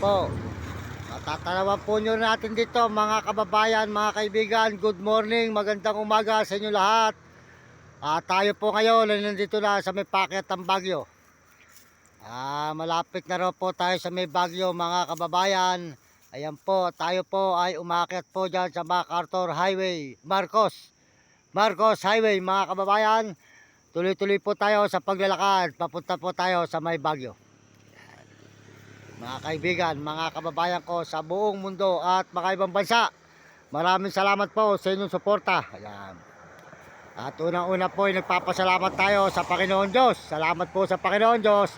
po. Matatanawan po nyo natin dito mga kababayan, mga kaibigan. Good morning, magandang umaga sa inyo lahat. Tayo po ngayon ay nandito na sa may paket ng Baguio. Malapit na raw po tayo sa may Baguio mga kababayan. Ayan po, tayo po ay umakyat po dyan sa MacArthur Highway, Marcos Highway mga kababayan. Tuloy-tuloy po tayo sa paglalakad, papunta po tayo sa may Baguio. Mga kaibigan, mga kababayan ko sa buong mundo at mga ibang bansa, maraming salamat po sa inyong suporta. Ayan. At unang-una po ay nagpapasalamat tayo sa Panginoon Diyos. Salamat po sa Panginoon Diyos.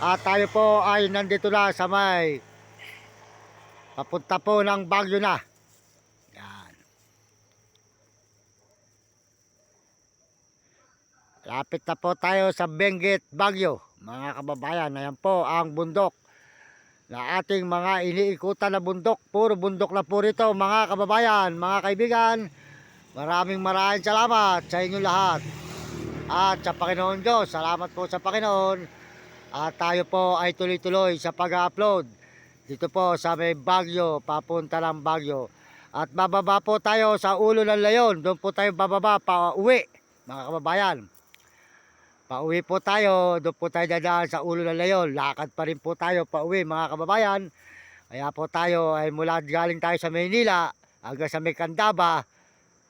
At tayo po ay nandito na sa may papunta po ng Baguio na. Ayan. Lapit na po tayo sa Benguet, Baguio. Mga kababayan, ayan po ang bundok na ating mga iniikutan na bundok. Puro bundok na po rito mga kababayan, mga kaibigan. Maraming salamat sa inyo lahat. At sa Panginoon Diyos, salamat po sa Panginoon. At tayo po ay tuloy-tuloy sa pag-upload dito po sa may Baguio, papunta ng Baguio. At bababa po tayo sa Ulo ng Leon. Doon po tayo bababa pa uwi mga kababayan. Pauwi po tayo, doon po tayo dadaan sa Ulo ng Leon. Lakad pa rin po tayo pauwi mga kababayan. Kaya po tayo ay mula galing tayo sa Maynila hanggang sa may Candaba.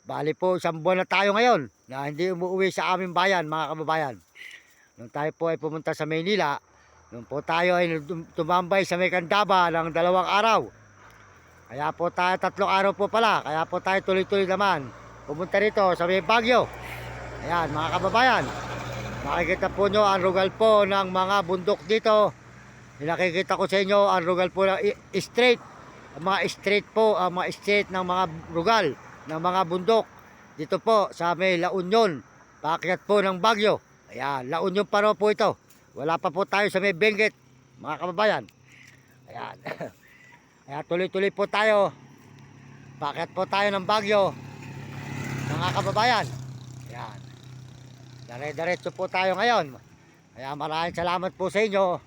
Bali po isang buwan na tayo ngayon na hindi umuwi sa aming bayan mga kababayan. Nung tayo po ay pumunta sa Maynila, nung po tayo ay tumambay sa may Candaba ng 2 araw. Kaya po tayo 3 araw po pala. Kaya po tayo tuloy-tuloy naman pumunta rito sa may Baguio. Ayan mga kababayan. Makikita po nyo ang rugal po ng mga bundok dito. Nakikita ko sa inyo ang rugal po ng straight. Ang mga straight po, ang mga straight ng mga rugal ng mga bundok. Dito po sa may La Union, paakyat po ng Baguio. Ayan, La Union pa rin po ito. Wala pa po tayo sa may Benguet, mga kababayan. Ayan. Kaya tuloy-tuloy po tayo. Paakyat po tayo ng Baguio, mga kababayan. Ayan. Dire-diretso po tayo ngayon. Kaya maraming salamat po sa inyo.